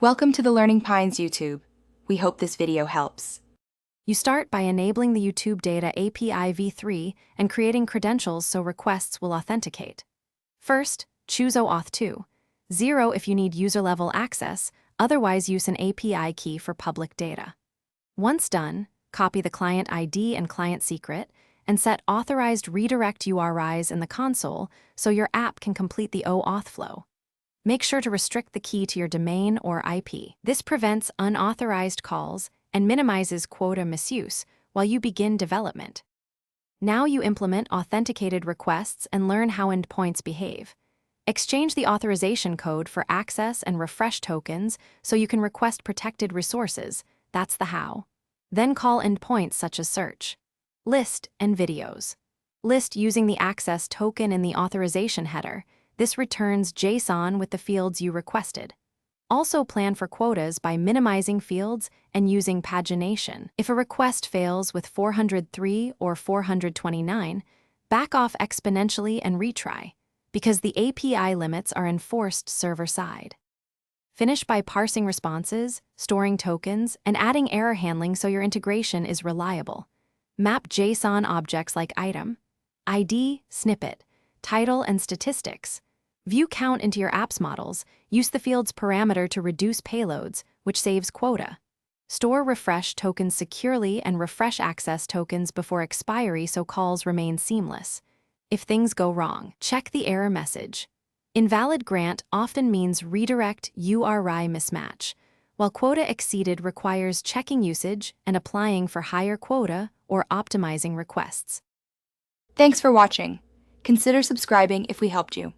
Welcome to the Learning Pines YouTube. We hope this video helps. You start by enabling the YouTube Data API v3 and creating credentials so requests will authenticate. First, choose OAuth 2. 0 if you need user-level access, otherwise use an API key for public data. Once done, copy the client ID and client secret and set authorized redirect URIs in the console so your app can complete the OAuth flow. Make sure to restrict the key to your domain or IP. This prevents unauthorized calls and minimizes quota misuse while you begin development. Now you implement authenticated requests and learn how endpoints behave. Exchange the authorization code for access and refresh tokens so you can request protected resources. That's the how. Then call endpoints such as search, list, and videos. List using the access token in the authorization header. This returns JSON with the fields you requested. Also plan for quotas by minimizing fields and using pagination. If a request fails with 403 or 429, back off exponentially and retry, because the API limits are enforced server-side. Finish by parsing responses, storing tokens, and adding error handling so your integration is reliable. Map JSON objects like item, ID, snippet, title, and statistics. View count into your app's models. Use the field's parameter to reduce payloads, which saves quota. Store refresh tokens securely and refresh access tokens before expiry so calls remain seamless. If things go wrong, check the error message. Invalid grant often means redirect URI mismatch, while quota exceeded requires checking usage and applying for higher quota or optimizing requests. Thanks for watching. Consider subscribing if we helped you.